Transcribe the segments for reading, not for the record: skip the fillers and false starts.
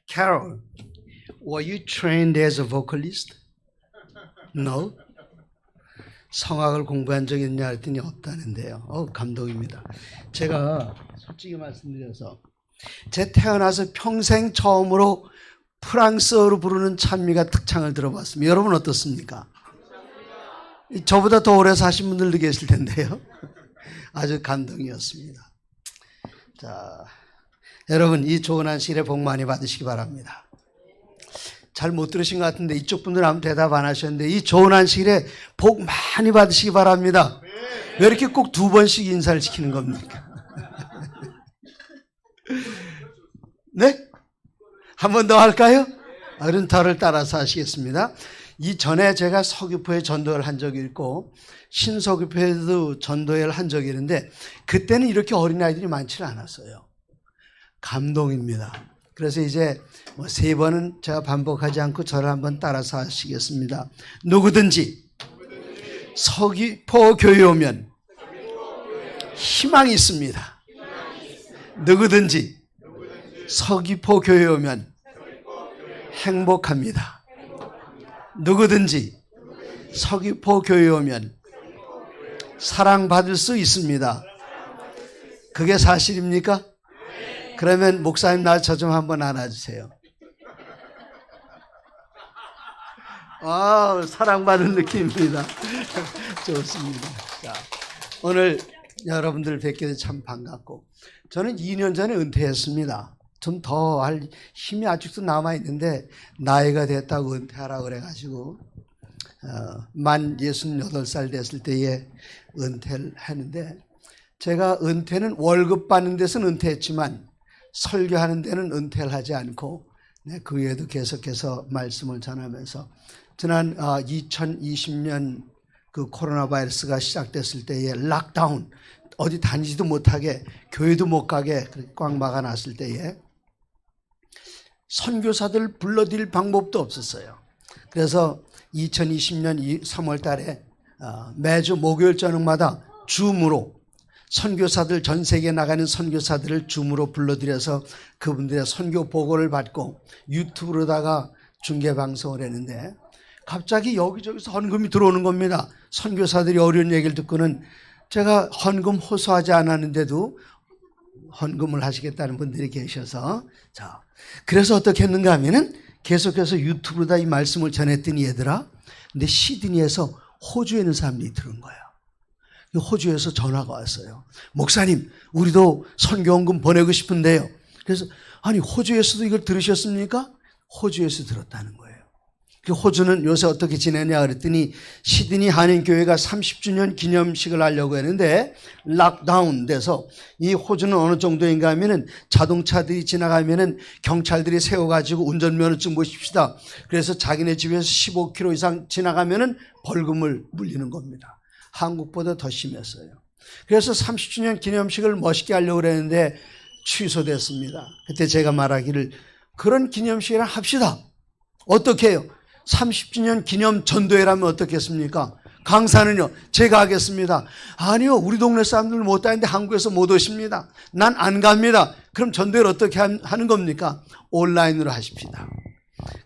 Carol, were you trained as a vocalist? No? 성악을 공부한 적이 있냐 했더니 없다는데요. 감동입니다. 제가 솔직히 말씀드려서 제 태어나서 평생 처음으로 프랑스어로 부르는 찬미가 특창을 들어봤습니다. 여러분 어떻습니까? 저보다 더 오래 사신 분들도 계실 텐데요. 아주 감동이었습니다. 자, 여러분 이 좋은 안식일에 복 많이 받으시기 바랍니다. 잘 못 들으신 것 같은데 이쪽 분들은 아무 대답 안 하셨는데 이 좋은 안식일에 복 많이 받으시기 바랍니다. 왜 이렇게 꼭 두 번씩 인사를 시키는 겁니까? 네? 한 번 더 할까요? 그럼 저를 따라서 하시겠습니다. 이전에 제가 서귀포에 전도회를 한 적이 있고 신서귀포에도 전도회를 한 적이 있는데 그때는 이렇게 어린아이들이 많지는 않았어요. 감동입니다. 그래서 이제 세 번은 제가 반복하지 않고 저를 한번 따라서 하시겠습니다. 누구든지 서귀포 교회 오면 희망이 있습니다. 누구든지 서귀포 교회 오면 행복합니다. 누구든지 서귀포 교회 오면 사랑받을 수 있습니다. 그게 사실입니까? 그러면 목사님 나 저 좀 한번 안아주세요. 사랑받는 느낌입니다. 좋습니다. 자, 오늘 여러분들 뵙게 돼서 참 반갑고 저는 2년 전에 은퇴했습니다. 좀 더 할 힘이 아직도 남아있는데 나이가 됐다고 은퇴하라고 그래가지고 만 68살 됐을 때에 은퇴를 했는데 제가 은퇴는 월급 받는 데서는 은퇴했지만 설교하는 데는 은퇴를 하지 않고 그 외에도 계속해서 말씀을 전하면서 지난 2020년 그 코로나 바이러스가 시작됐을 때에 락다운 어디 다니지도 못하게 교회도 못 가게 꽉 막아놨을 때에 선교사들 불러드릴 방법도 없었어요. 그래서 2020년 3월 달에 매주 목요일 저녁마다 줌으로 선교사들 전 세계에 나가는 선교사들을 줌으로 불러들여서 그분들의 선교 보고를 받고 유튜브로다가 중계방송을 했는데 갑자기 여기저기서 헌금이 들어오는 겁니다. 선교사들이 어려운 얘기를 듣고는 제가 헌금 호소하지 않았는데도 헌금을 하시겠다는 분들이 계셔서 자, 그래서 어떻게 했는가 하면은 계속해서 유튜브로다 이 말씀을 전했더니 얘들아, 근데 시드니에서 호주에 있는 사람들이 들은 거예요. 호주에서 전화가 왔어요. 목사님, 우리도 선교헌금 보내고 싶은데요. 그래서 아니 호주에서도 이걸 들으셨습니까? 호주에서 들었다는 거예요. 호주는 요새 어떻게 지내냐 그랬더니 시드니 한인교회가 30주년 기념식을 하려고 했는데 락다운 돼서 이 호주는 어느 정도인가 하면은 자동차들이 지나가면은 경찰들이 세워가지고 운전면허증 보십시다. 그래서 자기네 집에서 15km 이상 지나가면은 벌금을 물리는 겁니다. 한국보다 더 심했어요. 그래서 30주년 기념식을 멋있게 하려고 그랬는데 취소됐습니다. 그때 제가 말하기를 그런 기념식이나 합시다. 어떻게 해요? 30주년 기념 전도회라면 어떻겠습니까? 강사는요? 제가 하겠습니다. 아니요, 우리 동네 사람들 못 다니는데 한국에서 못 오십니다. 난 안 갑니다. 그럼 전도회를 어떻게 하는 겁니까? 온라인으로 하십시다.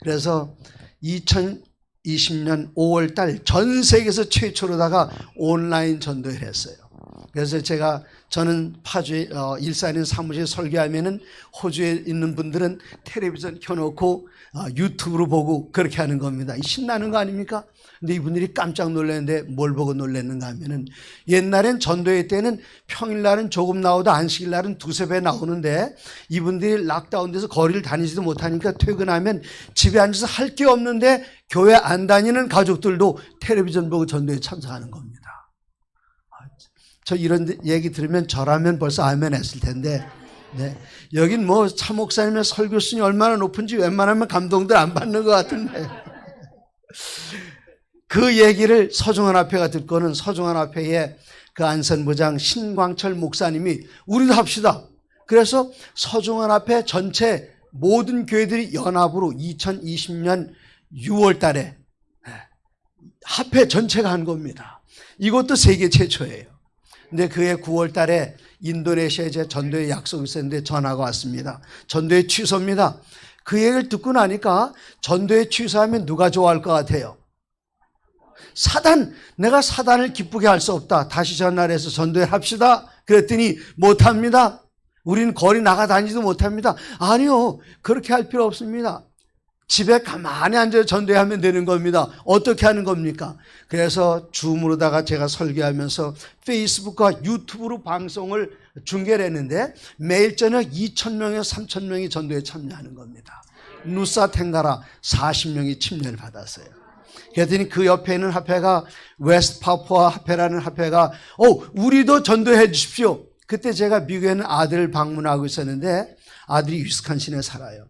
그래서 2020년 5월 달 전 세계에서 최초로다가 온라인 전도회를 했어요. 그래서 저는 파주에 일산에 있는 사무실에 설교하면은 호주에 있는 분들은 텔레비전 켜놓고 유튜브로 보고 그렇게 하는 겁니다. 신나는 거 아닙니까? 근데 이분들이 깜짝 놀랐는데 뭘 보고 놀랐는가 하면은 옛날엔 전도회 때는 평일날은 조금 나오다 안식일날은 두세 배 나오는데 이분들이 락다운돼서 거리를 다니지도 못하니까 퇴근하면 집에 앉아서 할 게 없는데 교회 안 다니는 가족들도 텔레비전 보고 전도회 참석하는 겁니다. 저 이런 얘기 들으면 저라면 벌써 아멘 했을 텐데 네. 여긴 뭐 차 목사님의 설교순이 얼마나 높은지 웬만하면 감동들 안 받는 것 같은데 그 얘기를 서중환 앞회가 듣고는 서중환 앞회의 그 안선부장 신광철 목사님이 우리도 합시다. 그래서 서중환 앞회 전체 모든 교회들이 연합으로 2020년 6월 달에 합회 전체가 한 겁니다. 이것도 세계 최초예요. 근데 그해 9월 달에 인도네시아에 제 전도회 약속이 있었는데 전화가 왔습니다. 전도회 취소입니다. 그 얘기를 듣고 나니까 전도회 취소하면 누가 좋아할 것 같아요? 사단, 내가 사단을 기쁘게 할 수 없다. 다시 전화해서 전도회 합시다. 그랬더니 못합니다. 우리는 거리 나가다니지도 못합니다. 아니요, 그렇게 할 필요 없습니다. 집에 가만히 앉아 전도하면 되는 겁니다. 어떻게 하는 겁니까? 그래서 줌으로다가 제가 설교하면서 페이스북과 유튜브로 방송을 중계를 했는데 매일 저녁 2,000명에서 3,000명이 전도에 참여하는 겁니다. 누사 탱가라 40명이 침례를 받았어요. 그랬더니 그 옆에 있는 합회가 웨스트 파푸아 합회라는 합회가 우리도 전도해 주십시오. 그때 제가 미국에 있는 아들을 방문하고 있었는데 아들이 위스콘신에 살아요.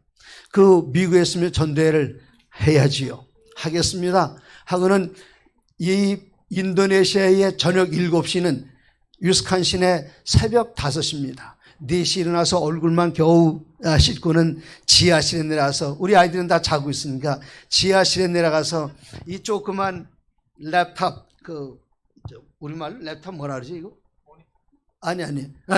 그 미국에 있으면 전도회를 해야지요. 하겠습니다. 하고는 이 인도네시아의 저녁 7시는 위스콘신의 새벽 5시입니다. 4시 일어나서 얼굴만 겨우 씻고는 지하실에 내려가서 우리 아이들은 다 자고 있으니까 지하실에 내려가서 이 조그만 랩탑 우리말로 랩탑 뭐라 그러지 이거?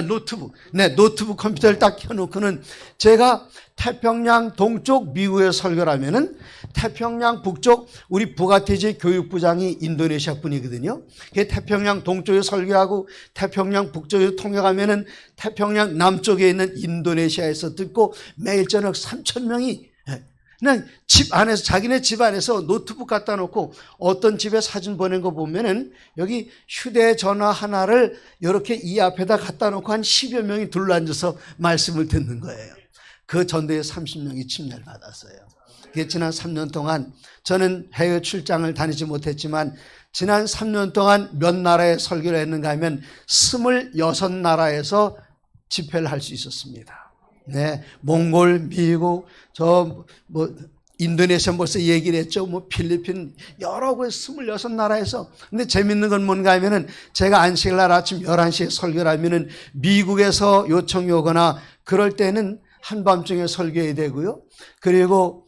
노트북. 네, 노트북 컴퓨터를 딱 켜놓고는 제가 태평양 동쪽 미국에 설교를 하면은 태평양 북쪽 우리 부가티지 교육부장이 인도네시아 분이거든요. 태평양 동쪽에 설교하고 태평양 북쪽에 통역하면은 태평양 남쪽에 있는 인도네시아에서 듣고 매일 저녁 3,000명이 그냥 집 안에서 자기네 집 안에서 노트북 갖다 놓고 어떤 집에 사진 보낸 거 보면은 여기 휴대전화 하나를 이렇게 이 앞에다 갖다 놓고 한 10여 명이 둘러앉아서 말씀을 듣는 거예요. 그 전도에 30명이 침례를 받았어요. 그게 지난 3년 동안 저는 해외 출장을 다니지 못했지만 지난 3년 동안 몇 나라에 설교를 했는가 하면 26나라에서 집회를 할 수 있었습니다. 네, 몽골, 미국, 인도네시아 벌써 얘기를 했죠. 필리핀, 여러 곳 26나라에서. 근데 재밌는 건 뭔가 하면은 제가 안식일날 아침 11시에 설교를 하면은 미국에서 요청이 오거나 그럴 때는 한밤중에 설교해야 되고요. 그리고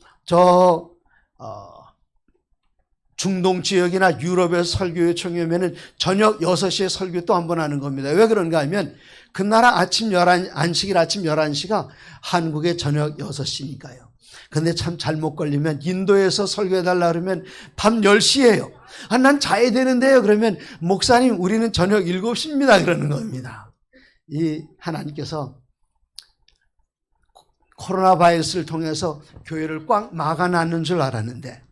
중동 지역이나 유럽에서 설교 요청이 오면은 저녁 6시에 설교 또 한 번 하는 겁니다. 왜 그런가 하면 그 나라 안식일 아침 11시가 한국의 저녁 6시니까요. 근데 참 잘못 걸리면 인도에서 설교해달라 그러면 밤 10시예요. 난 자야 되는데요. 그러면 목사님 우리는 저녁 7시입니다. 그러는 겁니다. 이 하나님께서 코로나 바이러스를 통해서 교회를 꽉 막아놨는 줄 알았는데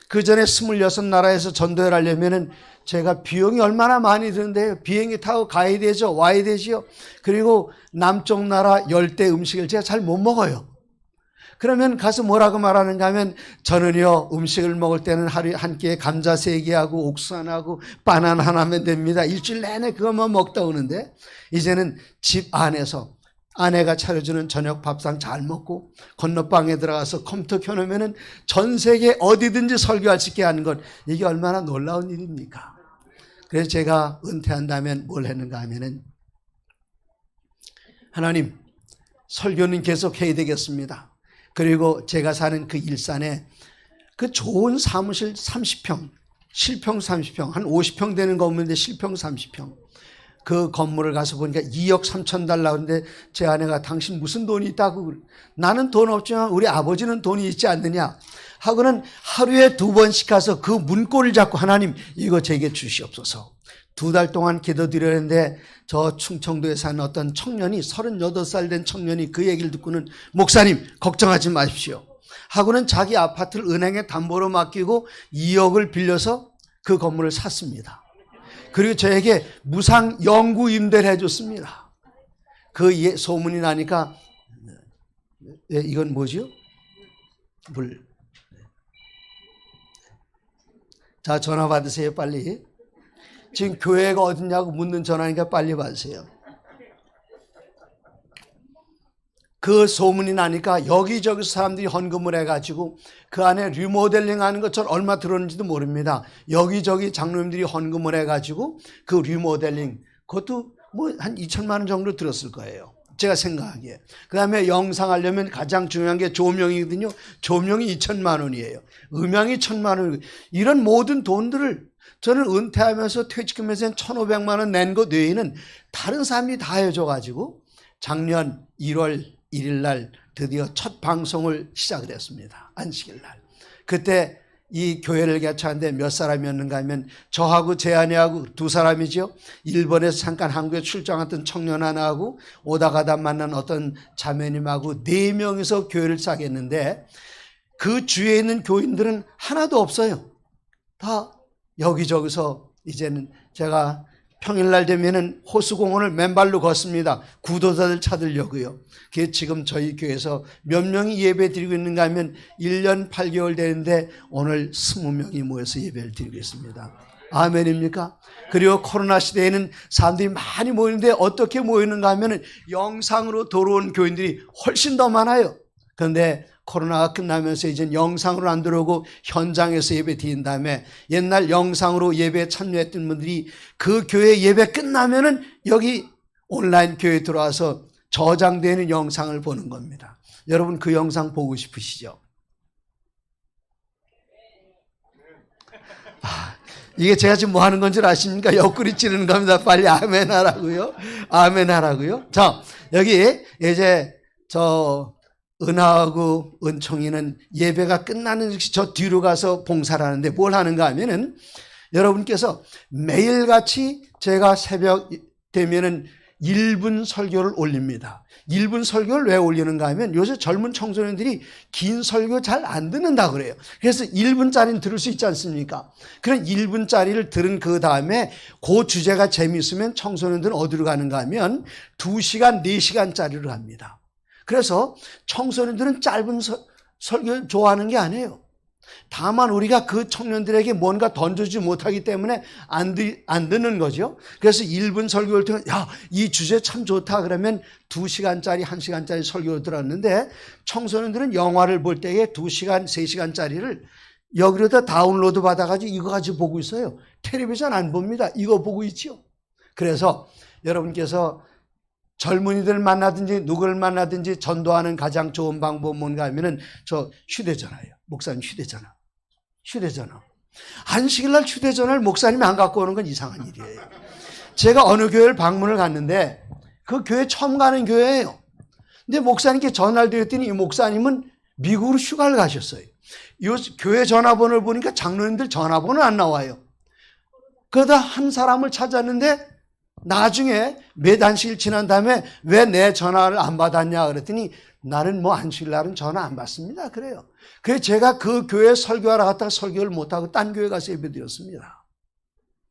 그 전에 26나라에서 전도를 하려면은 제가 비용이 얼마나 많이 드는데요. 비행기 타고 가야 되죠. 와야 되죠. 그리고 남쪽 나라 열대 음식을 제가 잘 못 먹어요. 그러면 가서 뭐라고 말하는가 하면 저는요 음식을 먹을 때는 하루에 한 끼에 감자 3개하고 옥수수 하나하고 바나나 하나면 됩니다. 일주일 내내 그것만 먹다 오는데 이제는 집 안에서 아내가 차려주는 저녁 밥상 잘 먹고 건너방에 들어가서 컴퓨터 켜놓으면 전 세계 어디든지 설교할 수 있게 하는 것, 이게 얼마나 놀라운 일입니까? 그래서 제가 은퇴한다면 뭘 했는가 하면은 하나님 설교는 계속 해야 되겠습니다. 그리고 제가 사는 그 일산에 그 좋은 사무실 30평, 실평 30평, 한 50평 되는 건물인데 실평 30평. 그 건물을 가서 보니까 2억 3천 달러. 근데 제 아내가 당신 무슨 돈이 있다고. 나는 돈 없지만 우리 아버지는 돈이 있지 않느냐 하고는 하루에 2번씩 가서 그 문고를 잡고 하나님 이거 제게 주시옵소서. 2달 동안 기도드렸는데 저 충청도에 사는 어떤 청년이 38살 된 청년이 그 얘기를 듣고는 목사님 걱정하지 마십시오 하고는 자기 아파트를 은행에 담보로 맡기고 2억을 빌려서 그 건물을 샀습니다. 그리고 저에게 무상 영구 임대를 해줬습니다. 그 소문이 나니까 이건 뭐지요? 물. 자, 전화 받으세요 빨리. 지금 교회가 어디냐고 묻는 전화니까 빨리 받으세요. 그 소문이 나니까 여기저기 사람들이 헌금을 해가지고 그 안에 리모델링 하는 것처럼 얼마 들었는지도 모릅니다. 여기저기 장로님들이 헌금을 해가지고 그 리모델링 그것도 뭐 한 2천만 원 정도 들었을 거예요. 제가 생각하기에. 그 다음에 영상 하려면 가장 중요한 게 조명이거든요. 조명이 2천만 원이에요. 음향이 1,000만 원. 이런 모든 돈들을 저는 은퇴하면서 퇴직금에서 1,500만 원 낸 것 외에는 다른 사람이 다 해줘가지고 작년 1월 1일 날 드디어 첫 방송을 시작을 했습니다. 안식일 날. 그때 이 교회를 개최하는데 몇 사람이었는가 하면 저하고 제 아내하고 두 사람이죠. 일본에서 잠깐 한국에 출장했던 청년 하나하고 오다 가다 만난 어떤 자매님하고 4명이서 교회를 시작했는데 그 주위에 있는 교인들은 하나도 없어요. 다 여기저기서 이제는 제가 평일날 되면은 호수공원을 맨발로 걷습니다. 구도자들 찾으려고요. 그게 지금 저희 교회에서 몇 명이 예배 드리고 있는가 하면 1년 8개월 되는데 오늘 20명이 모여서 예배를 드리고 있습니다. 아멘입니까? 그리고 코로나 시대에는 사람들이 많이 모이는데 어떻게 모이는가 하면 영상으로 들어온 교인들이 훨씬 더 많아요. 그런데 코로나가 끝나면서 이제 영상으로 안 들어오고 현장에서 예배 드린 다음에 옛날 영상으로 예배에 참여했던 분들이 그 교회 예배 끝나면은 여기 온라인 교회에 들어와서 저장되는 영상을 보는 겁니다. 여러분 그 영상 보고 싶으시죠? 이게 제가 지금 뭐 하는 건 줄 아십니까? 옆구리 찌르는 겁니다. 빨리 아멘 하라고요. 아멘 하라고요. 자, 여기 이제 은하하고 은총이는 예배가 끝나는 즉시 저 뒤로 가서 봉사를 하는데 뭘 하는가 하면은 여러분께서 매일같이 제가 새벽 되면은 1분 설교를 올립니다. 1분 설교를 왜 올리는가 하면 요새 젊은 청소년들이 긴 설교 잘 안 듣는다 그래요. 그래서 1분짜리는 들을 수 있지 않습니까? 그런 1분짜리를 들은 그 다음에 그 주제가 재미있으면 청소년들은 어디로 가는가 하면 2시간, 4시간짜리로 갑니다. 그래서 청소년들은 짧은 설교 좋아하는 게 아니에요. 다만 우리가 그 청년들에게 뭔가 던져주지 못하기 때문에 안 듣는 거죠. 그래서 1분 설교를 통해 이 주제 참 좋다 그러면 2시간짜리 1시간짜리 설교를 들었는데 청소년들은 영화를 볼 때에 2시간 3시간짜리를 여기로다 다운로드 받아가지고 이거 가지고 보고 있어요. 텔레비전 안 봅니다. 이거 보고 있죠. 그래서 여러분께서 젊은이들 만나든지 누구를 만나든지 전도하는 가장 좋은 방법은 뭔가 하면은 저 휴대전화예요. 목사님 휴대전화. 안식일날 휴대전화를 목사님이 안 갖고 오는 건 이상한 일이에요. 제가 어느 교회를 방문을 갔는데 그 교회 처음 가는 교회예요. 근데 목사님께 전화를 드렸더니 이 목사님은 미국으로 휴가를 가셨어요. 이 교회 전화번호를 보니까 장로님들 전화번호 안 나와요. 그러다 한 사람을 찾았는데 나중에 몇 안식일 지난 다음에 왜 내 전화를 안 받았냐 그랬더니 나는 뭐 안식일날은 전화 안 받습니다. 그래요. 그래서 제가 그 교회 설교하러 갔다가 설교를 못하고 딴 교회 가서 예배드렸습니다.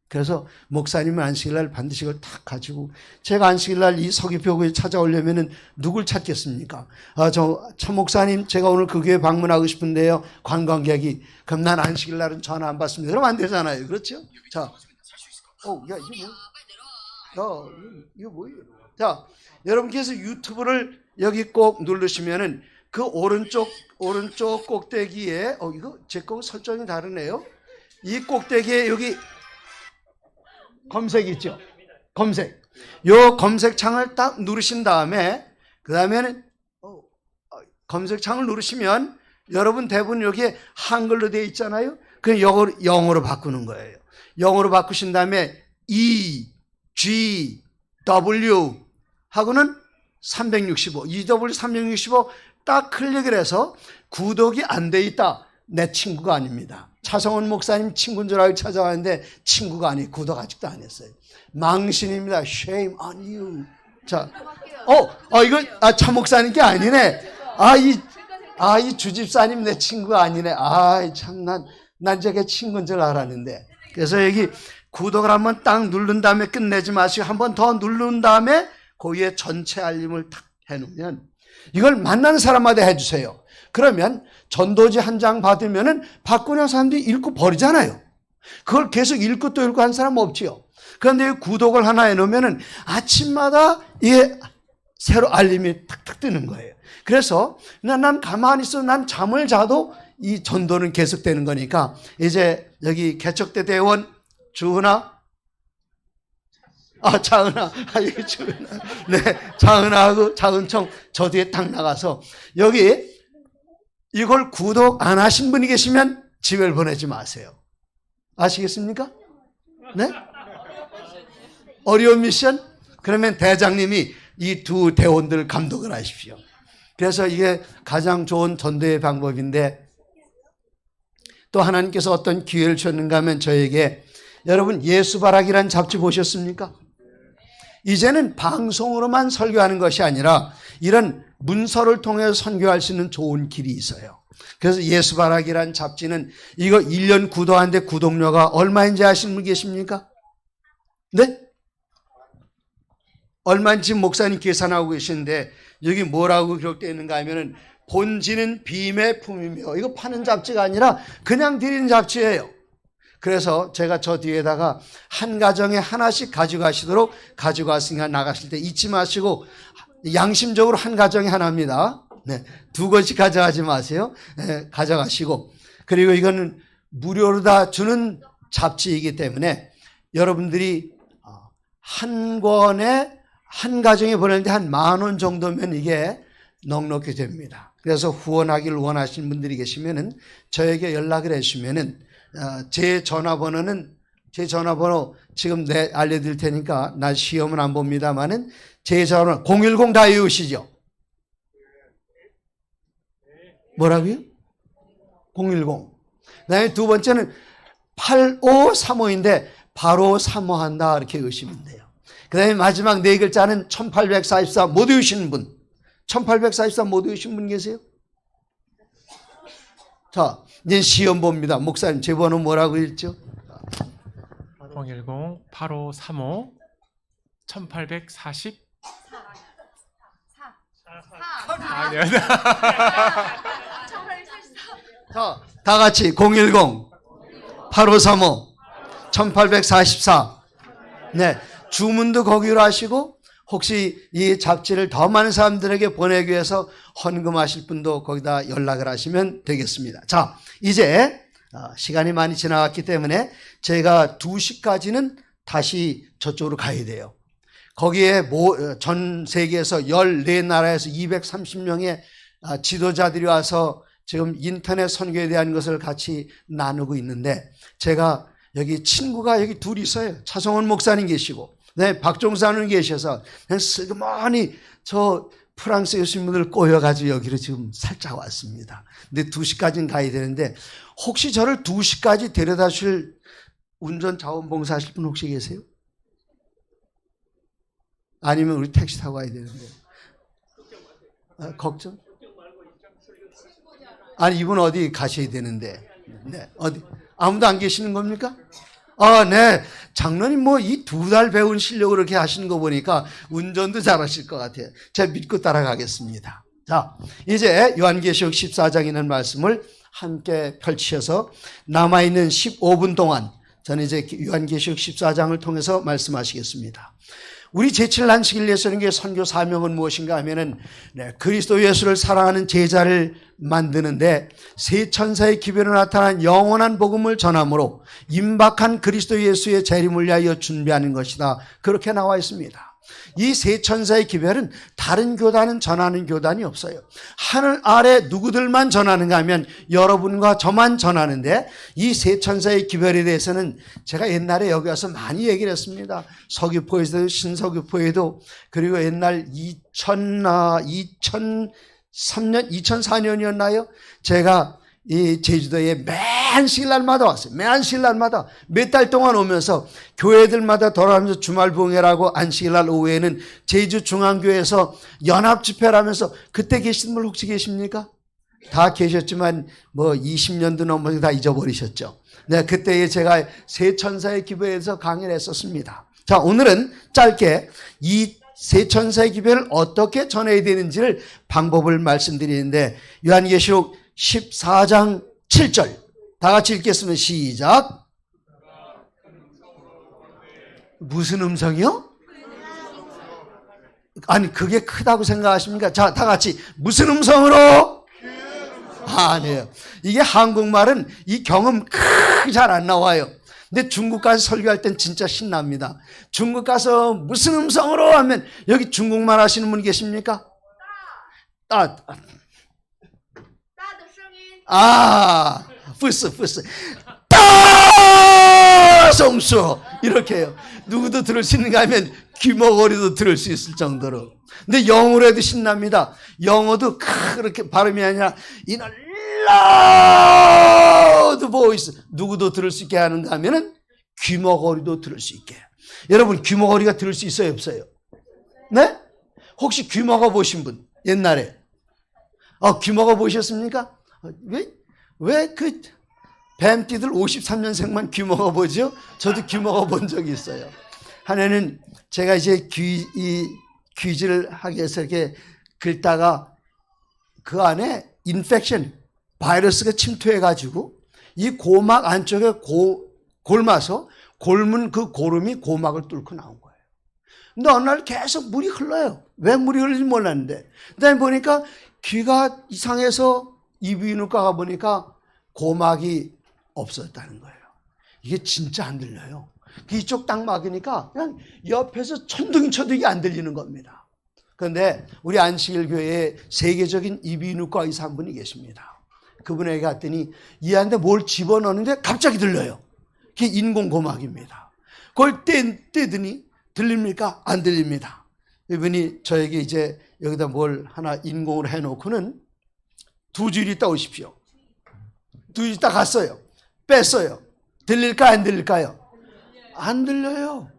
그래서 목사님은 안식일날 반드시 이걸 탁 가지고 제가 안식일날 이 서귀표구에 찾아오려면은 누굴 찾겠습니까? 참 목사님 제가 오늘 그 교회 방문하고 싶은데요. 관광객이 그럼 난 안식일날은 전화 안 받습니다. 그러면 안 되잖아요. 그렇죠? 자, 이거 뭐예요? 자, 여러분께서 유튜브를 여기 꼭 누르시면은 그 오른쪽 꼭대기에 이거 제 거 설정이 다르네요. 이 꼭대기에 여기 검색 있죠? 검색. 요 검색창을 딱 누르신 다음에 그 다음에는 검색창을 누르시면 여러분 대부분 여기에 한글로 되어 있잖아요. 그럼 영어로 바꾸는 거예요. 영어로 바꾸신 다음에 E, G, W 하고는 365, EW 365 딱 클릭을 해서 구독이 안 돼 있다. 내 친구가 아닙니다. 차성원 목사님 친구인 줄 알고 찾아왔는데 친구가 아니고 구독 아직도 안 했어요. 망신입니다. Shame on you. 자, 이거 차 목사님께 아니네. 이 주집사님 내 친구가 아니네. 참 난 저게 친구인 줄 알았는데. 그래서 여기 구독을 한번 딱 누른 다음에 끝내지 마시고 한 번 더 누른 다음에 그 위에 전체 알림을 탁 해놓으면 이걸 만나는 사람마다 해주세요. 그러면 전도지 한 장 받으면은 받고 난 사람들이 읽고 버리잖아요. 그걸 계속 읽고 또 읽고 한 사람 없지요. 그런데 구독을 하나 해놓으면은 아침마다 이게 새로 알림이 탁탁 뜨는 거예요. 그래서 난 가만히 있어. 난 잠을 자도 이 전도는 계속되는 거니까 이제 여기 개척대 대원 주은아, 차은아, 이거 주은아, 네, 차은아하고 차은청 저 뒤에 딱 나가서 여기 이걸 구독 안 하신 분이 계시면 집을 보내지 마세요. 아시겠습니까? 네? 어려운 미션? 그러면 대장님이 이 두 대원들 감독을 하십시오. 그래서 이게 가장 좋은 전도의 방법인데, 또 하나님께서 어떤 기회를 주셨는가 하면 저에게, 여러분 예수바라기라는 잡지 보셨습니까? 이제는 방송으로만 설교하는 것이 아니라 이런 문서를 통해서 선교할 수 있는 좋은 길이 있어요. 그래서 예수바라기라는 잡지는 이거 1년 구독하는데 구독료가 얼마인지 아시는 분 계십니까? 네? 얼마인지 목사님 계산하고 계시는데 여기 뭐라고 기록되어 있는가 하면은 본지는 빔의 품이며, 이거 파는 잡지가 아니라 그냥 드리는 잡지예요. 그래서 제가 저 뒤에다가 한 가정에 하나씩 가져가시도록, 가져갔으니까 나가실 때 잊지 마시고, 양심적으로 한 가정에 하나입니다. 네, 2권씩 가져가지 마세요. 네, 가져가시고, 그리고 이거는 무료로 다 주는 잡지이기 때문에 여러분들이 한 권에 한 가정에 보낼 때 한 10,000원 정도면 이게 넉넉히 됩니다. 그래서 후원하기를 원하시는 분들이 계시면은 저에게 연락을 해주시면은 제 전화번호 지금 알려드릴 테니까, 나 시험은 안 봅니다만은 제 전화 010 다 외우시죠? 뭐라고요? 010. 그다음에 두 번째는 8535인데 바로 사모한다 이렇게 외우시면 돼요. 그 다음에 마지막 네 글자는 1844 못 외우시는 분. 1844 못 외우신 분 계세요? 자, 이제 시험 봅니다. 목사님, 제 번호 뭐라고 했죠? 010-8535-1840. 자, 다 같이 010-8535-1844. 네, 주문도 거기로 하시고, 혹시 이 잡지를 더 많은 사람들에게 보내기 위해서 헌금하실 분도 거기다 연락을 하시면 되겠습니다. 자, 이제 시간이 많이 지나갔기 때문에 제가 2시까지는 다시 저쪽으로 가야 돼요. 거기에 전 세계에서 14나라에서 230명의 지도자들이 와서 지금 인터넷 선교에 대한 것을 같이 나누고 있는데, 제가 여기 친구가 여기 둘이 있어요. 차성원 목사님 계시고, 네, 박종사님 계셔서 슬그머니 저 프랑스에 오신 분들 꼬여가지고 여기로 지금 살짝 왔습니다. 근데 2시까지는 가야 되는데, 혹시 저를 2시까지 데려다 줄 운전 자원봉사 하실 분 혹시 계세요? 아니면 우리 택시 타고 가야 되는데. 걱정? 아니, 이분 어디 가셔야 되는데. 네, 어디? 아무도 안 계시는 겁니까? 네. 장로님 이 2달 배운 실력으로 이렇게 하시는 거 보니까 운전도 잘하실 것 같아요. 제가 믿고 따라가겠습니다. 자, 이제 요한계시록 14장이라는 말씀을 함께 펼치셔서 남아있는 15분 동안 저는 이제 요한계시록 14장을 통해서 말씀하시겠습니다. 우리 제7 난식일 예수님의 선교 사명은 무엇인가 하면은, 그리스도 예수를 사랑하는 제자를 만드는데 세 천사의 기별로 나타난 영원한 복음을 전함으로 임박한 그리스도 예수의 재림을 위하여 준비하는 것이다. 그렇게 나와 있습니다. 이 세 천사의 기별은 다른 교단은 전하는 교단이 없어요. 하늘 아래 누구들만 전하는가 하면 여러분과 저만 전하는데, 이 세 천사의 기별에 대해서는 제가 옛날에 여기 와서 많이 얘기를 했습니다. 서귀포에도, 신서귀포에도, 그리고 옛날 2004년이었나요? 제가 이 제주도에 매 안식일날마다 왔어요. 매 안식일날마다 몇 달 동안 오면서 교회들마다 돌아가면서 주말 봉회라고 안식일날 오후에는 제주중앙교회에서 연합집회를 하면서, 그때 계신 분 혹시 계십니까? 다 계셨지만 20년도 넘어서 다 잊어버리셨죠. 네, 그때에 제가 세 천사의 기별에서 강의를 했었습니다. 자, 오늘은 짧게 이 세 천사의 기별을 어떻게 전해야 되는지를 방법을 말씀드리는데, 요한계시록 14장 7절 다 같이 읽겠습니다. 시작. 무슨 음성이요? 아니, 그게 크다고 생각하십니까? 자, 다 같이 무슨 음성으로? 아니에요. 이게 한국말은 이 경음 잘 안 나와요. 근데 중국 가서 설교할 땐 진짜 신납니다. 중국 가서 무슨 음성으로 하면, 여기 중국말 하시는 분 계십니까? 부스. 따송수. 이렇게 해요. 누구도 들을 수 있는가 하면 귀머거리도 들을 수 있을 정도로. 근데 영어로 해도 신납니다. 영어도 그렇게 발음이 아니라 in a loud voice. 누구도 들을 수 있게 하는가 하면은 귀머거리도 들을 수 있게. 여러분 귀머거리가 들을 수 있어요 없어요? 네? 혹시 귀머거 보신 분 옛날에 귀머거 보셨습니까? 왜 그 뱀띠들 53년생만 귀머거 보죠? 저도 귀머거 본 적이 있어요. 하나는 제가 이제 귀지를 하기 위해서 이렇게 긁다가 그 안에 인펙션, 바이러스가 침투해가지고 이 고막 안쪽에 골마서 골문 그 고름이 고막을 뚫고 나온 거예요. 근데 어느 날 계속 물이 흘러요. 왜 물이 흐르는지 몰랐는데. 그다음에 보니까 귀가 이상해서 이비인후과 가보니까 고막이 없었다는 거예요. 이게 진짜 안 들려요. 이쪽 딱 막으니까 그냥 옆에서 천둥이 안 들리는 겁니다. 그런데 우리 안식일 교회에 세계적인 이비인후과 의사 한 분이 계십니다. 그분에게 갔더니 이한테 뭘 집어넣는데 갑자기 들려요. 그게 인공고막입니다. 그걸 떼더니 들립니까? 안 들립니다. 이분이 저에게 이제 여기다 뭘 하나 인공으로 해놓고는 2주일 있다 오십시오. 2주일 있다 갔어요. 뺐어요. 들릴까 안 들릴까요? 안 들려요.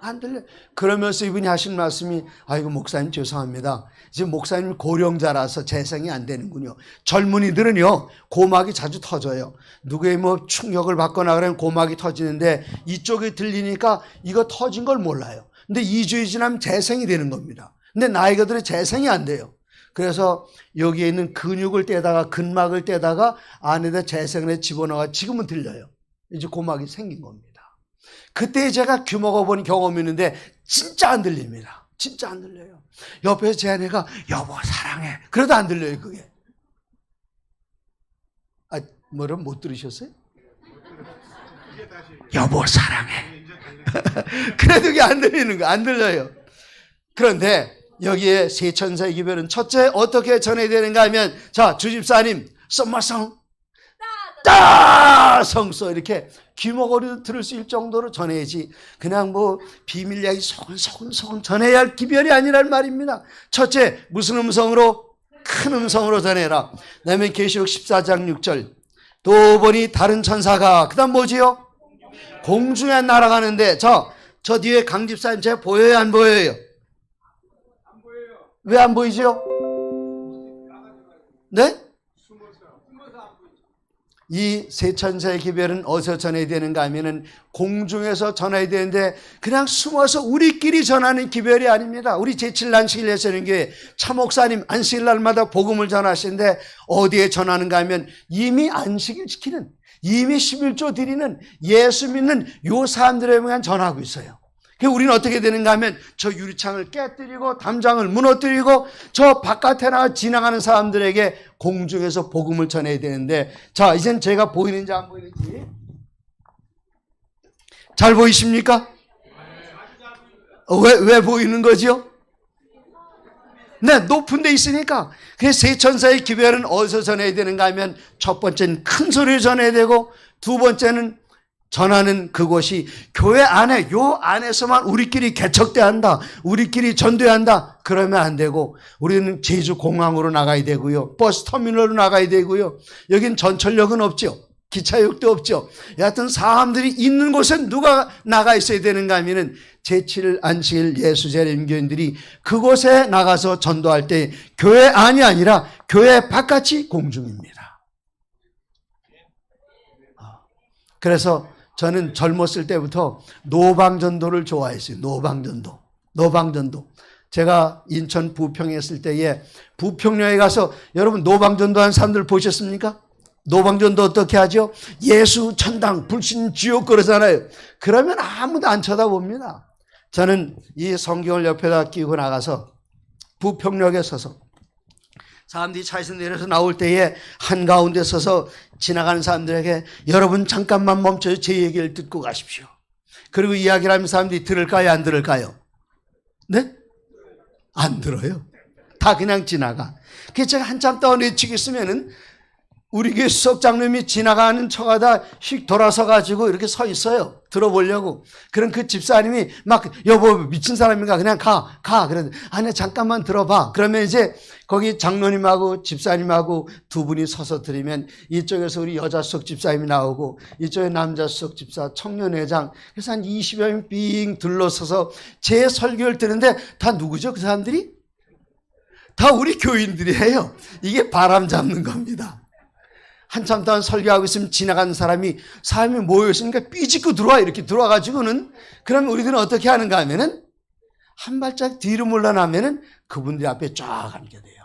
안 들려요. 그러면서 이분이 하신 말씀이 아이고 목사님 죄송합니다. 이제 목사님 고령자라서 재생이 안 되는군요. 젊은이들은요 고막이 자주 터져요. 누구의 뭐 충격을 받거나 그러면 고막이 터지는데 이쪽이 들리니까 이거 터진 걸 몰라요. 근데 2주일 지나면 재생이 되는 겁니다. 근데 나이가 들어 재생이 안 돼요. 그래서 여기에 있는 근육을 떼다가 근막을 떼다가 안에다 재생을 집어넣어 지금은 들려요. 이제 고막이 생긴 겁니다. 그때 제가 귀먹어 본 경험이 있는데 진짜 안 들립니다. 진짜 안 들려요. 옆에서 제 아내가 여보 사랑해. 그래도 안 들려요 그게. 뭐를 못 들으셨어요? 여보 사랑해. 그래도 이게 안 들리는 거예요. 안 들려요. 그런데 여기에 세 천사의 기별은 첫째 어떻게 전해야 되는가 하면 자 주집사님 썸마성 성소 이렇게 귀머거리도 들을 수 있을 정도로 전해야지 그냥 뭐 비밀 이야기 소근소근 전해야 할 기별이 아니란 말입니다. 첫째 무슨 음성으로? 큰 음성으로 전해라. 그다음에 계시록 14장 6절 또 보니 다른 천사가 그 다음 뭐지요? 공중에 날아가는데 저 뒤에 강집사님 제가 보여요 안 보여요? 왜 안 보이죠? 네? 이 세 천사의 기별은 어디서 전해야 되는가 하면은 공중에서 전해야 되는데 그냥 숨어서 우리끼리 전하는 기별이 아닙니다. 우리 제7일 안식일 예수님교회 차목사님 안식일 날마다 복음을 전하시는데 어디에 전하는가 하면 이미 안식일 지키는 이미 11조 드리는 예수 믿는 요 사람들에게만 전하고 있어요. 우리는 어떻게 되는가 하면 저 유리창을 깨뜨리고 담장을 무너뜨리고 저 바깥에 나가 지나가는 사람들에게 공중에서 복음을 전해야 되는데 자 이젠 제가 보이는지 안 보이는지 잘 보이십니까? 왜 보이는 거죠? 네, 높은 데 있으니까. 그래서 세 천사의 기별은 어디서 전해야 되는가 하면 첫 번째는 큰 소리를 전해야 되고 두 번째는 전하는 그곳이 교회 안에 요 안에서만 우리끼리 개척돼야 한다. 우리끼리 전도해야 한다. 그러면 안 되고 우리는 제주 공항으로 나가야 되고요. 버스 터미널로 나가야 되고요. 여긴 전철역은 없죠. 기차역도 없죠. 여하튼 사람들이 있는 곳에 누가 나가 있어야 되는가 하면은 제7일 안식일 예수재림교인들이 그곳에 나가서 전도할 때 교회 안이 아니라 교회 바깥이 공중입니다. 그래서 저는 젊었을 때부터 노방전도를 좋아했어요. 노방전도. 제가 인천 부평에 있을 때에 부평역에 가서 여러분 노방전도 한 사람들 보셨습니까? 노방전도 어떻게 하죠? 예수 천당 불신 지옥 그러잖아요. 그러면 아무도 안 쳐다봅니다. 저는 이 성경을 옆에다 끼고 나가서 부평역에 서서 사람들이 차에서 내려서 나올 때에 한가운데 서서 지나가는 사람들에게 여러분 잠깐만 멈춰서 제 얘기를 듣고 가십시오. 그리고 이야기를 하면 사람들이 들을까요? 안 들을까요? 네? 안 들어요. 다 그냥 지나가. 그래서 제가 한참 동안 외치고 있으면은 우리 교회 수석장님이 지나가는 척하다 휙 돌아서 가지고 이렇게 서 있어요. 들어보려고. 그럼 그 집사님이 막 여보 미친 사람인가 그냥 가. 그래. 아니 잠깐만 들어봐. 그러면 이제 거기 장로님하고 집사님하고 두 분이 서서 들으면 이쪽에서 우리 여자 수석 집사님이 나오고 이쪽에 남자 수석 집사 청년회장 그래서 한 20여 명 빙 둘러서서 제 설교를 듣는데 다 누구죠? 그 사람들이? 다 우리 교인들이에요. 이게 바람 잡는 겁니다. 한참 동안 설교하고 있으면 지나가는 사람이 모여있으니까 삐짓고 들어와 이렇게 들어와가지고는 그러면 우리들은 어떻게 하는가 하면은 한 발짝 뒤로 물러나면은 그분들 앞에 쫙 앉게 돼요.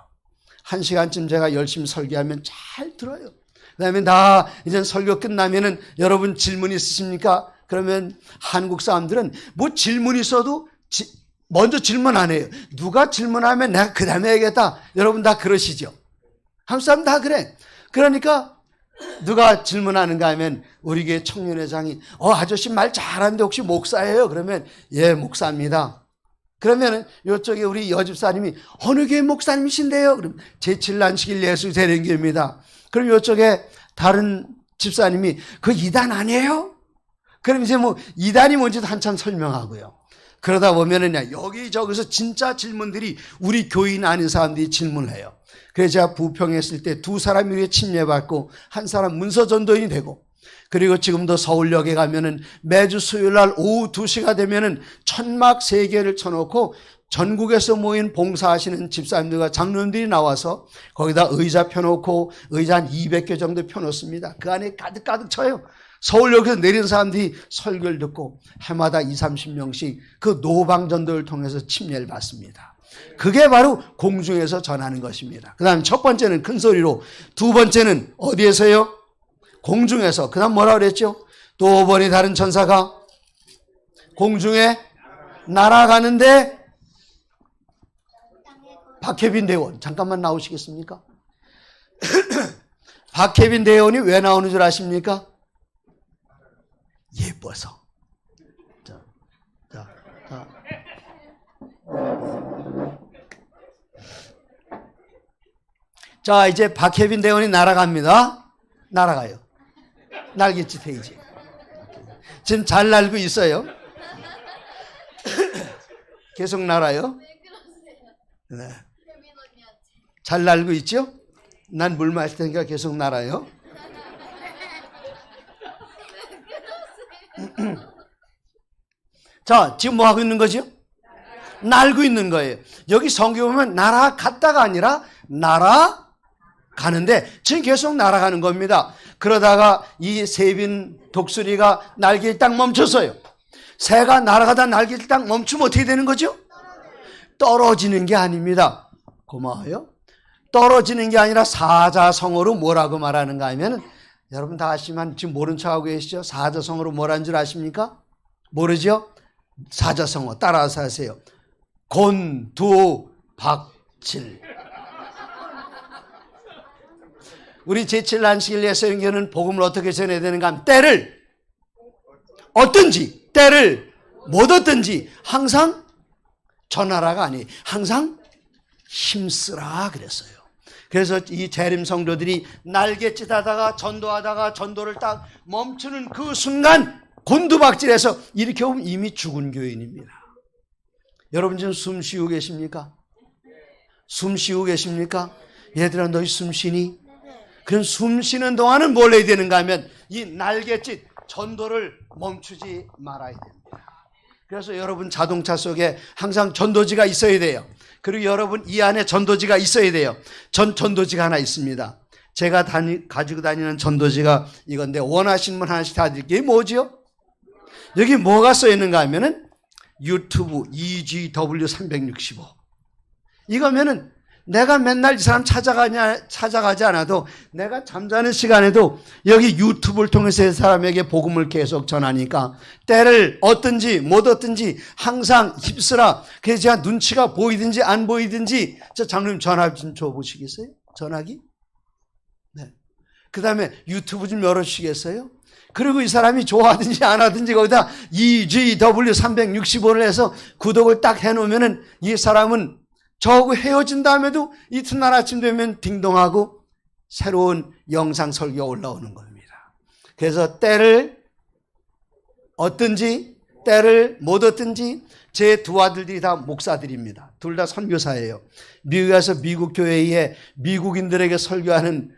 1시간쯤 제가 열심히 설교하면 잘 들어요. 그 다음에 이제 설교 끝나면은 여러분 질문 있으십니까? 그러면 한국 사람들은 뭐 질문 있어도 먼저 질문 안 해요. 누가 질문하면 내가 그 다음에 해야겠다. 여러분 다 그러시죠? 한국 사람 다 그래. 그러니까 누가 질문하는가 하면 우리 교회 청년회장이 아저씨 말 잘하는데 혹시 목사예요? 그러면 예 목사입니다. 그러면 이쪽에 우리 여집사님이 어느 교회 목사님이신데요? 그럼 제7난식일 예수 대령교입니다. 그럼 이쪽에 다른 집사님이 그 이단 아니에요? 그럼 이제 뭐 이단이 뭔지도 한참 설명하고요. 그러다 보면은 여기저기서 진짜 질문들이 우리 교인 아닌 사람들이 질문을 해요. 그래서 제가 부평했을 때 두 사람이 위에 침례받고 한 사람 문서전도인이 되고 그리고 지금도 서울역에 가면은 매주 수요일 날 오후 2시가 되면은 천막 3개를 쳐놓고 전국에서 모인 봉사하시는 집사님들과 장로님들이 나와서 거기다 의자 펴놓고 의자 한 200개 정도 펴놓습니다. 그 안에 가득 쳐요. 서울역에서 내린 사람들이 설교를 듣고 해마다 20, 30명씩 그 노방전도를 통해서 침례를 받습니다. 그게 바로 공중에서 전하는 것입니다. 그 다음 첫 번째는 큰 소리로, 두 번째는 어디에서요? 공중에서. 그 다음 뭐라 그랬죠? 또 번이 다른 천사가 공중에 날아가는데 박혜빈 대원 잠깐만 나오시겠습니까? 박혜빈 대원이 왜 나오는 줄 아십니까? 예뻐서. 자, 이제 박혜빈 대원이 날아갑니다. 날아가요. 날갯짓 페이지. 지금 잘 날고 있어요. 계속 날아요. 네. 잘 날고 있죠? 난 물 마실 테니까 계속 날아요. 자, 지금 뭐 하고 있는 거죠? 날고 있는 거예요. 여기 성경 보면 날아갔다가 아니라 날아가는데 지금 계속 날아가는 겁니다. 그러다가 이 세빈 독수리가 날개를 딱 멈췄어요. 새가 날아가다 날개를 딱 멈추면 어떻게 되는 거죠? 떨어지는 게 아닙니다. 고마워요. 떨어지는 게 아니라 사자성어로 뭐라고 말하는가 하면 여러분 다 아시지만 지금 모른 척하고 계시죠? 사자성어로 뭐라는 줄 아십니까? 모르죠? 사자성어 따라서 하세요. 곤두박질. 우리 제7난식일 예수님께는 복음을 어떻게 전해야 되는가 하면 때를 얻든지 때를 못 얻든지 항상 전하라가 아니에요. 항상 힘쓰라 그랬어요. 그래서 이 재림 성도들이 날갯짓 하다가 전도하다가 전도를 딱 멈추는 그 순간 곤두박질해서 이렇게 보면 이미 죽은 교인입니다. 여러분 지금 숨 쉬고 계십니까? 숨 쉬고 계십니까? 얘들아 너희 숨 쉬니? 그럼 숨 쉬는 동안은 뭘 해야 되는가 하면 이 날갯짓 전도를 멈추지 말아야 됩니다. 그래서 여러분 자동차 속에 항상 전도지가 있어야 돼요. 그리고 여러분 이 안에 전도지가 있어야 돼요. 전도지가 하나 있습니다. 제가 가지고 다니는 전도지가 이건데 원하시는 분 하나씩 다 드릴게요. 이게 뭐지요? 여기 뭐가 써 있는가 하면은 유튜브 EGW 365. 이거면은 내가 맨날 이 사람 찾아가지 않아도 내가 잠자는 시간에도 여기 유튜브를 통해서 이 사람에게 복음을 계속 전하니까 때를 얻든지 못 얻든지 항상 힘쓰라. 그래서 제가 눈치가 보이든지 안 보이든지 저 장로님 전화 좀 줘보시겠어요? 전화기? 네. 그 다음에 유튜브 좀 열어주시겠어요? 그리고 이 사람이 좋아하든지 안 하든지 거기다 EGW 365를 해서 구독을 딱 해놓으면은 이 사람은 저하고 헤어진 다음에도 이튿날 아침 되면 딩동하고 새로운 영상 설교가 올라오는 겁니다. 그래서 때를 얻든지 때를 못 얻든지 제 두 아들들이 다 목사들입니다. 둘 다 선교사예요. 미국에서 미국 교회에 미국인들에게 설교하는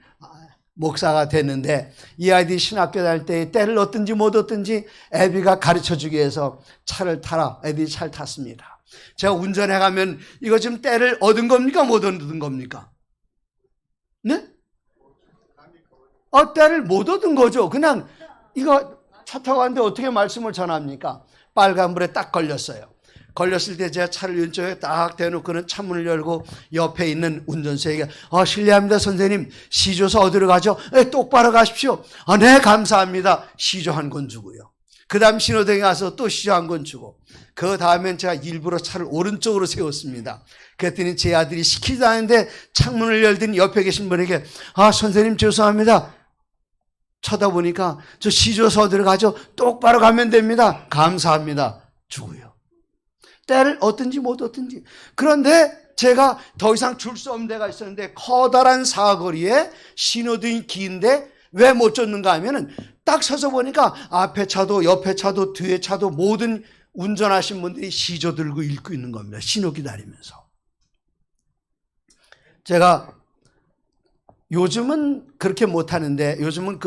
목사가 됐는데 이 아이들이 신학교 다닐 때 때를 얻든지 못 얻든지 애비가 가르쳐주기 위해서 차를 타라. 애들이 차를 탔습니다. 제가 운전해 가면 이거 지금 때를 얻은 겁니까? 못 얻은 겁니까? 네? 때를 못 얻은 거죠. 그냥 이거 차 타고 갔는데 어떻게 말씀을 전합니까? 빨간불에 딱 걸렸어요. 걸렸을 때 제가 차를 왼쪽에 딱 대놓고는 차문을 열고 옆에 있는 운전수에게 실례합니다 선생님, 시조서 어디로 가죠? 똑바로 가십시오. 네 감사합니다. 시조 한 권 주고요. 그 다음 신호등에 가서 또 시조 한 권 주고, 그 다음엔 제가 일부러 차를 오른쪽으로 세웠습니다. 그랬더니 제 아들이 시키지 않는데 창문을 열더니 옆에 계신 분에게 선생님 죄송합니다. 쳐다보니까 저 시조서 어디로 가죠? 똑바로 가면 됩니다. 감사합니다. 주고요. 때를 얻든지 못 얻든지. 그런데 제가 더 이상 줄 수 없는 데가 있었는데 커다란 사거리에 신호등이 긴데 왜 못 줬는가 하면은 딱 서서 보니까 앞에 차도 옆에 차도 뒤에 차도 모든 운전하신 분들이 시조 들고 읽고 있는 겁니다. 신호 기다리면서. 제가 요즘은 그렇게 못하는데 요즘은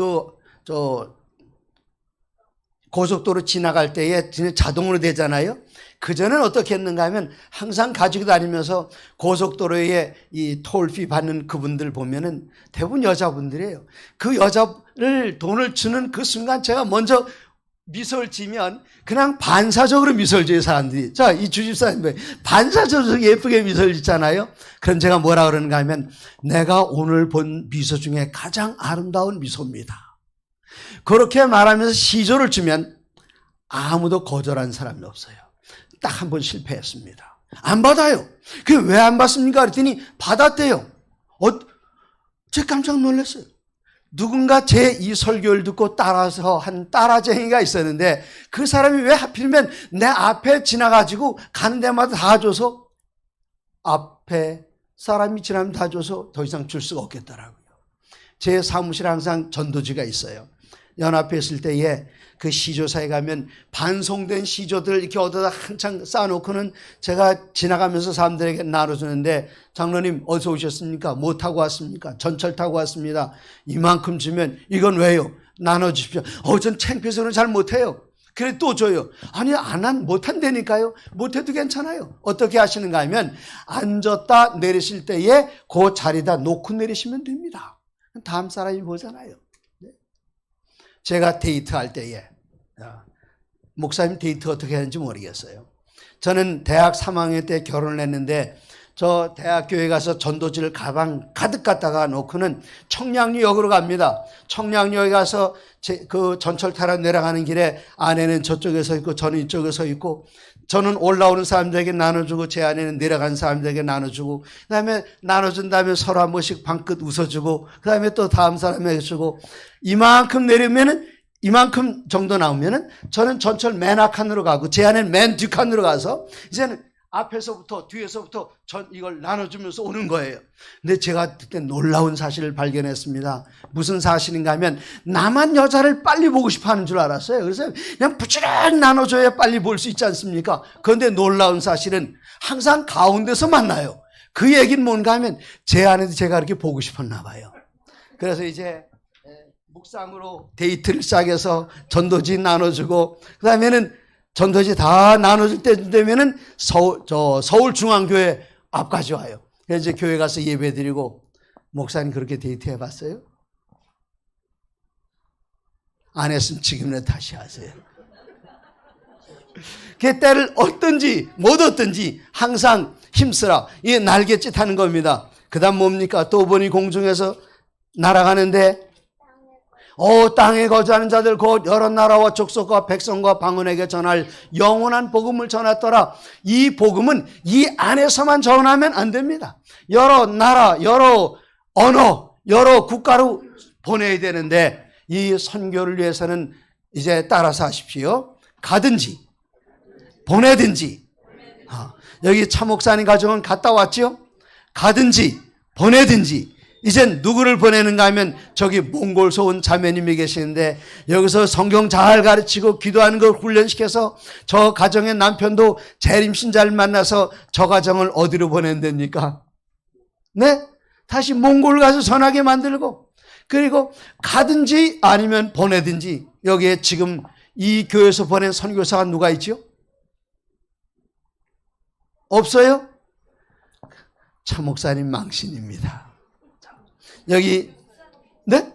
고속도로 지나갈 때에 자동으로 되잖아요. 그전엔 어떻게 했는가 하면 항상 가지고 다니면서 고속도로에 이 톨피 받는 그분들 보면은 대부분 여자분들이에요. 그 여자를 돈을 주는 그 순간 제가 먼저 미소를 지면 그냥 반사적으로 미소를 지어요, 사람들이. 자, 이 주집사님 반사적으로 예쁘게 미소를 짓잖아요. 그럼 제가 뭐라 그러는가 하면 내가 오늘 본 미소 중에 가장 아름다운 미소입니다. 그렇게 말하면서 시조를 주면 아무도 거절한 사람이 없어요. 딱 한 번 실패했습니다. 안 받아요. 그게 왜 안 받습니까? 그랬더니 받았대요. 제가 깜짝 놀랐어요. 누군가 제 이 설교를 듣고 따라서 한 따라쟁이가 있었는데 그 사람이 왜 하필이면 내 앞에 지나가지고 가는 데마다 다 줘서 앞에 사람이 지나면 다 줘서 더 이상 줄 수가 없겠더라고요. 제 사무실에 항상 전도지가 있어요. 연합회 있을 때에 그 시조사에 가면 반송된 시조들 이렇게 얻어다 한창 쌓아놓고는 제가 지나가면서 사람들에게 나눠주는데 장로님 어디서 오셨습니까? 뭐 타고 왔습니까? 전철 타고 왔습니다. 이만큼 주면 이건 왜요? 나눠주십시오. 전 창피해서는 잘 못해요. 그래 또 줘요. 아니 못한다니까요. 못해도 괜찮아요. 어떻게 하시는가 하면 앉았다 내리실 때에 그 자리에다 놓고 내리시면 됩니다. 다음 사람이 보잖아요. 제가 데이트할 때에 목사님 데이트 어떻게 하는지 모르겠어요. 저는 대학 3학년 때 결혼을 했는데 저 대학교에 가서 전도지를 가방 가득 갖다가 놓고는 청량리역으로 갑니다. 청량리역에 가서 그 전철 타러 내려가는 길에 아내는 저쪽에 서 있고 저는 이쪽에 서 있고 저는 올라오는 사람들에게 나눠주고 제 아내는 내려간 사람들에게 나눠주고 그다음에 나눠준 다음에 서로 한 번씩 방긋 웃어주고 그다음에 또 다음 사람에게 주고 이만큼 내리면은 이만큼 정도 나오면은 저는 전철 맨 앞칸으로 가고 제 아내는 맨 뒷칸으로 가서 이제는 앞에서부터 뒤에서부터 이걸 나눠주면서 오는 거예요. 근데 제가 그때 놀라운 사실을 발견했습니다. 무슨 사실인가 하면 나만 여자를 빨리 보고 싶어 하는 줄 알았어요. 그래서 그냥 부지런히 나눠줘야 빨리 볼 수 있지 않습니까? 그런데 놀라운 사실은 항상 가운데서 만나요. 그 얘기는 뭔가 하면 제 아내도 제가 그렇게 보고 싶었나 봐요. 그래서 이제 묵상으로 데이트를 시작해서 전도지 나눠주고 그 다음에는 전도지 다 나눠줄 때 되면은 서울중앙교회 앞까지 와요. 그래서 이제 교회 가서 예배 드리고 목사님 그렇게 데이트 해봤어요? 안 했으면 지금이라도 다시 하세요. 그 때를 얻든지 못 얻든지 항상 힘쓰라. 이게 날갯짓 하는 겁니다. 그 다음 뭡니까? 또 보니 공중에서 날아가는데 땅에 거주하는 자들 곧 여러 나라와 족속과 백성과 방언에게 전할 영원한 복음을 전했더라. 이 복음은 이 안에서만 전하면 안 됩니다. 여러 나라, 여러 언어, 여러 국가로 보내야 되는데 이 선교를 위해서는 이제 따라서 하십시오. 가든지 보내든지. 여기 차 목사님 가정은 갔다 왔죠? 가든지 보내든지 이젠 누구를 보내는가 하면 저기 몽골에서 온 자매님이 계시는데 여기서 성경 잘 가르치고 기도하는 걸 훈련시켜서 저 가정의 남편도 재림신자를 만나서 저 가정을 어디로 보낸답니까? 네? 다시 몽골 가서 전하게 만들고 그리고 가든지 아니면 보내든지 여기에 지금 이 교회에서 보낸 선교사가 누가 있죠? 없어요? 차 목사님 망신입니다. 여기 네?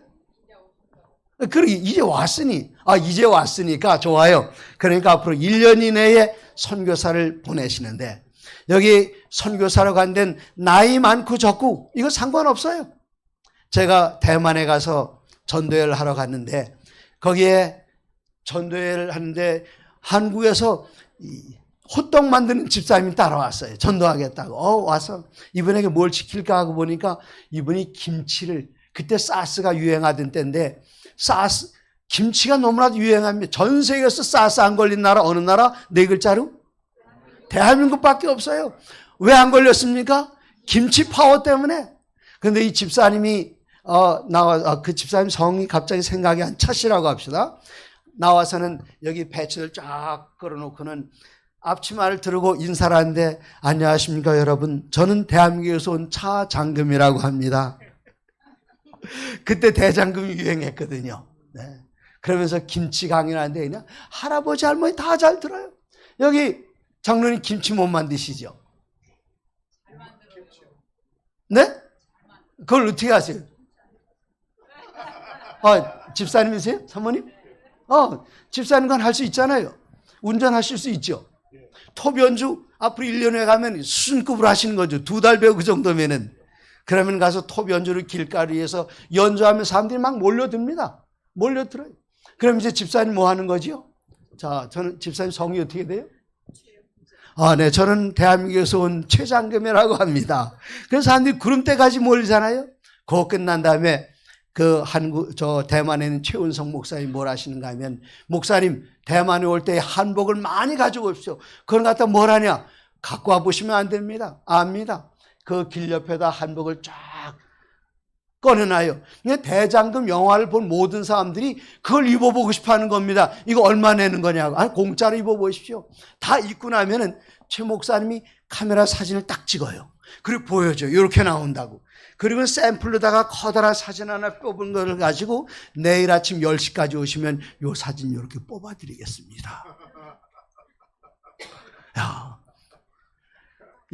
그러기 이제 왔으니까 좋아요. 그러니까 앞으로 1년 이내에 선교사를 보내시는데 여기 선교사로 간 데는 나이 많고 적고 이거 상관없어요. 제가 대만에 가서 전도회를 하러 갔는데 거기에 전도회를 하는데 한국에서 호떡 만드는 집사님이 따라왔어요. 전도하겠다고. 와서 이분에게 뭘 시킬까 하고 보니까 이분이 김치를, 그때 사스가 유행하던 때인데 김치가 너무나도 유행합니다. 전 세계에서 사스 안 걸린 나라 어느 나라? 네 글자로? 대한민국밖에 없어요. 왜 안 걸렸습니까? 김치 파워 때문에. 근데 이 집사님이 그 집사님 성이 갑자기 생각이 안 차시라고 합시다. 나와서는 여기 배추를 쫙 걸어놓고는 앞치마를 두르고 인사를 하는데 안녕하십니까 여러분. 저는 대한민국에서 온 차장금이라고 합니다. 그때 대장금이 유행했거든요. 네. 그러면서 김치 강연하는데 그냥 할아버지 할머니 다 잘 들어요. 여기 장로님 김치 못 만드시죠? 네? 그걸 어떻게 하세요? 집사님이세요? 사모님? 집사님 건 할 수 있잖아요. 운전하실 수 있죠. 톱연주 앞으로 1년에 가면 수준급으로 하시는 거죠. 2달 배우 그 정도면은. 그러면 가서 톱연주를 길가리에서 연주하면 사람들이 막 몰려듭니다. 몰려들어요. 그럼 이제 집사님 뭐 하는 거죠? 자, 저는 집사님 성이 어떻게 돼요? 네, 저는 대한민국에서 온 최장금이라고 합니다. 그래서 사람들이 구름대까지 몰리잖아요. 그거 끝난 다음에 대만에 있는 최은성 목사님 뭘 하시는가 하면, 목사님, 대만에 올 때 한복을 많이 가지고 오십시오. 그걸 갖다 뭘 하냐? 갖고 와 보시면 안 됩니다. 압니다. 그 길 옆에다 한복을 쫙 꺼내놔요. 대장금 영화를 본 모든 사람들이 그걸 입어보고 싶어 하는 겁니다. 이거 얼마 내는 거냐고. 공짜로 입어보십시오. 다 입고 나면은 최 목사님이 카메라 사진을 딱 찍어요. 그리고 보여줘요. 이렇게 나온다고. 그리고 샘플로다가 커다란 사진 하나 뽑은 거를 가지고 내일 아침 10시까지 오시면 이 사진 이렇게 뽑아드리겠습니다.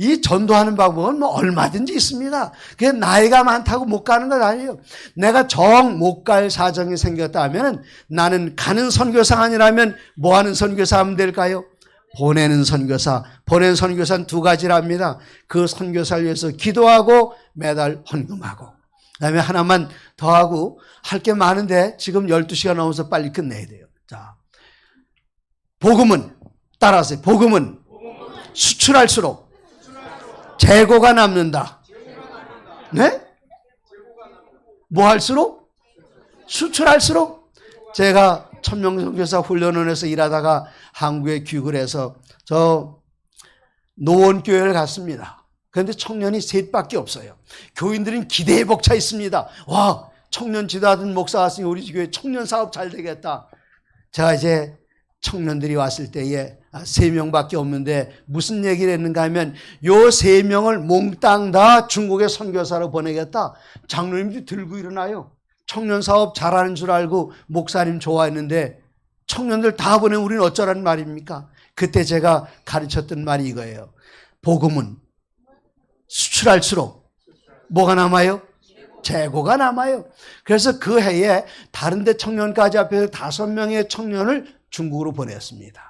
이 전도하는 방법은 뭐 얼마든지 있습니다. 그게 나이가 많다고 못 가는 건 아니에요. 내가 정 못 갈 사정이 생겼다 하면 나는 가는 선교사가 아니라면 뭐 하는 선교사 하면 될까요? 보내는 선교사. 보내는 선교사는 2가지랍니다. 그 선교사를 위해서 기도하고 매달 헌금하고. 그다음에 하나만 더 하고, 할 게 많은데 지금 12시가 넘어서 빨리 끝내야 돼요. 자, 복음은 따라하세요. 복음은 수출할수록 재고가 남는다. 네? 뭐 할수록? 수출할수록. 제가 천명선교사 훈련원에서 일하다가 한국에 귀국을 해서 저 노원교회를 갔습니다. 그런데 청년이 3밖에 없어요. 교인들은 기대에 벅차 있습니다. 와, 청년 지도하던 목사 왔으니 우리 교회 청년 사업 잘 되겠다. 제가 이제 청년들이 왔을 때에 3명밖에 없는데 무슨 얘기를 했는가 하면 요 3명을 몽땅 다 중국의 선교사로 보내겠다. 장로님들이 들고 일어나요. 청년 사업 잘하는 줄 알고 목사님 좋아했는데 청년들 다 보내면 우리는 어쩌라는 말입니까? 그때 제가 가르쳤던 말이 이거예요. 복음은 수출할수록 뭐가 남아요? 재고가 남아요. 그래서 그 해에 다른 데 청년까지 앞에서 5명의 청년을 중국으로 보냈습니다.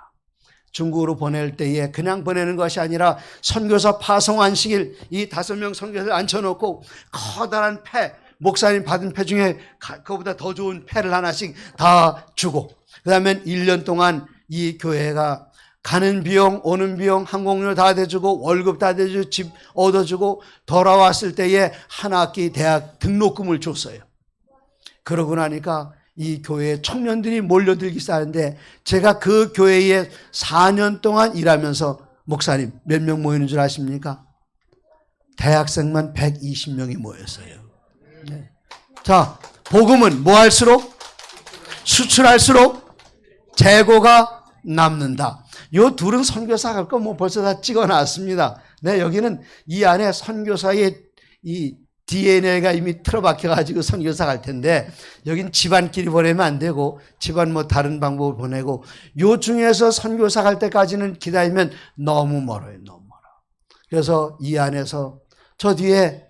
중국으로 보낼 때에 그냥 보내는 것이 아니라 선교사 파송안식일 이 5명 선교사를 앉혀놓고 커다란 패, 목사님 받은 패 중에 그거보다 더 좋은 패를 하나씩 다 주고, 그 다음에 1년 동안 이 교회가 가는 비용, 오는 비용, 항공료 다 대주고 월급 다 대주고 집 얻어주고 돌아왔을 때에 한 학기 대학 등록금을 줬어요. 그러고 나니까 이 교회에 청년들이 몰려들기 시작하는데 제가 그 교회에 4년 동안 일하면서 목사님 몇 명 모이는 줄 아십니까? 대학생만 120명이 모였어요. 자, 복음은 뭐 할수록? 수출할수록 재고가 남는다. 요 둘은 선교사 갈 거 뭐 벌써 다 찍어놨습니다. 네, 여기는 이 안에 선교사의 이 DNA가 이미 틀어박혀가지고 선교사 갈 텐데, 여긴 집안끼리 보내면 안 되고, 집안 뭐 다른 방법을 보내고, 요 중에서 선교사 갈 때까지는 기다리면 너무 멀어요, 너무 멀어. 그래서 이 안에서 저 뒤에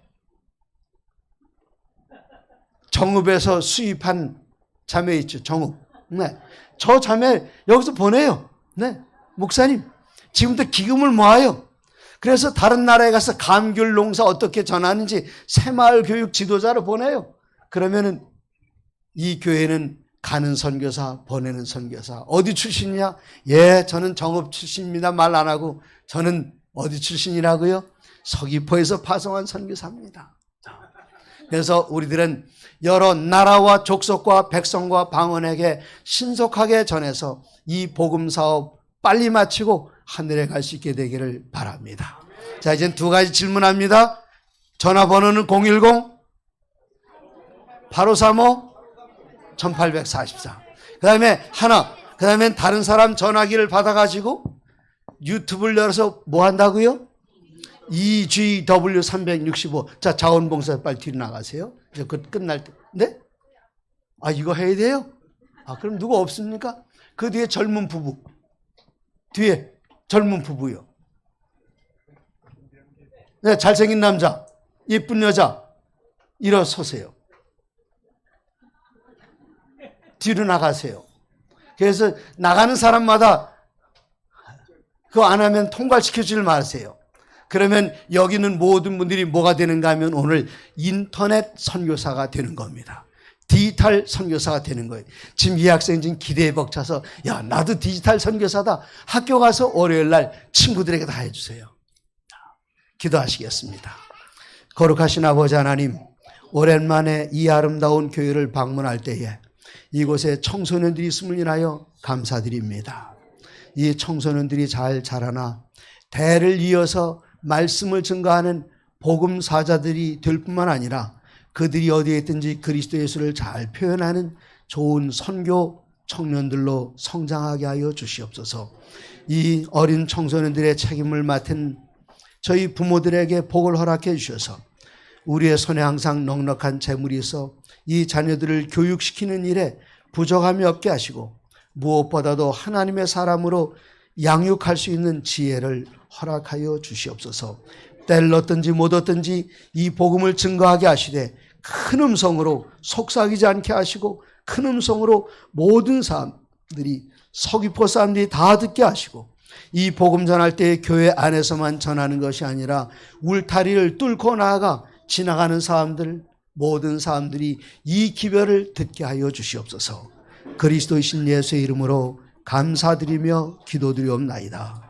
정읍에서 수입한 자매 있죠, 정읍. 네. 저 자매 여기서 보내요. 네. 목사님, 지금부터 기금을 모아요. 그래서 다른 나라에 가서 감귤 농사 어떻게 전하는지 새마을 교육 지도자로 보내요. 그러면은 이 교회는 가는 선교사, 보내는 선교사. 어디 출신이냐? 예, 저는 정읍 출신입니다. 말 안 하고. 저는 어디 출신이라고요? 서귀포에서 파송한 선교사입니다. 그래서 우리들은 여러 나라와 족속과 백성과 방언에게 신속하게 전해서 이 복음 사업 빨리 마치고 하늘에 갈 수 있게 되기를 바랍니다. 자, 이제 두 가지 질문합니다. 전화번호는 010-8535-1844. 그 다음에 하나, 그 다음에 다른 사람 전화기를 받아가지고 유튜브를 열어서 뭐 한다고요? EGW365. 자, 자원봉사 빨리 뒤로 나가세요. 이제 끝날 때. 네? 아, 이거 해야 돼요? 아, 그럼 누구 없습니까? 그 뒤에 젊은 부부. 뒤에 젊은 부부요. 네, 잘생긴 남자, 예쁜 여자. 일어서세요. 뒤로 나가세요. 그래서 나가는 사람마다 그거 안 하면 통과시켜주지 마세요. 그러면 여기는 모든 분들이 뭐가 되는가 하면 오늘 인터넷 선교사가 되는 겁니다. 디지털 선교사가 되는 거예요. 지금 이 학생 지금 기대에 벅차서 야, 나도 디지털 선교사다. 학교 가서 월요일 날 친구들에게 다 해주세요. 기도하시겠습니다. 거룩하신 아버지 하나님, 오랜만에 이 아름다운 교회를 방문할 때에 이곳에 청소년들이 있음을 인하여 감사드립니다. 이 청소년들이 잘 자라나 대를 이어서 말씀을 증거하는 복음 사자들이 될 뿐만 아니라 그들이 어디에 있든지 그리스도 예수를 잘 표현하는 좋은 선교 청년들로 성장하게 하여 주시옵소서. 이 어린 청소년들의 책임을 맡은 저희 부모들에게 복을 허락해 주셔서 우리의 손에 항상 넉넉한 재물이 있어 이 자녀들을 교육시키는 일에 부족함이 없게 하시고 무엇보다도 하나님의 사람으로 양육할 수 있는 지혜를 허락하여 주시옵소서. 때를 얻든지 못 얻든지 이 복음을 증거하게 하시되 큰 음성으로 속삭이지 않게 하시고 큰 음성으로 모든 사람들이 서귀포 사람들이 다 듣게 하시고 이 복음 전할 때 교회 안에서만 전하는 것이 아니라 울타리를 뚫고 나아가 지나가는 사람들 모든 사람들이 이 기별을 듣게 하여 주시옵소서. 그리스도이신 예수의 이름으로 감사드리며 기도드리옵나이다.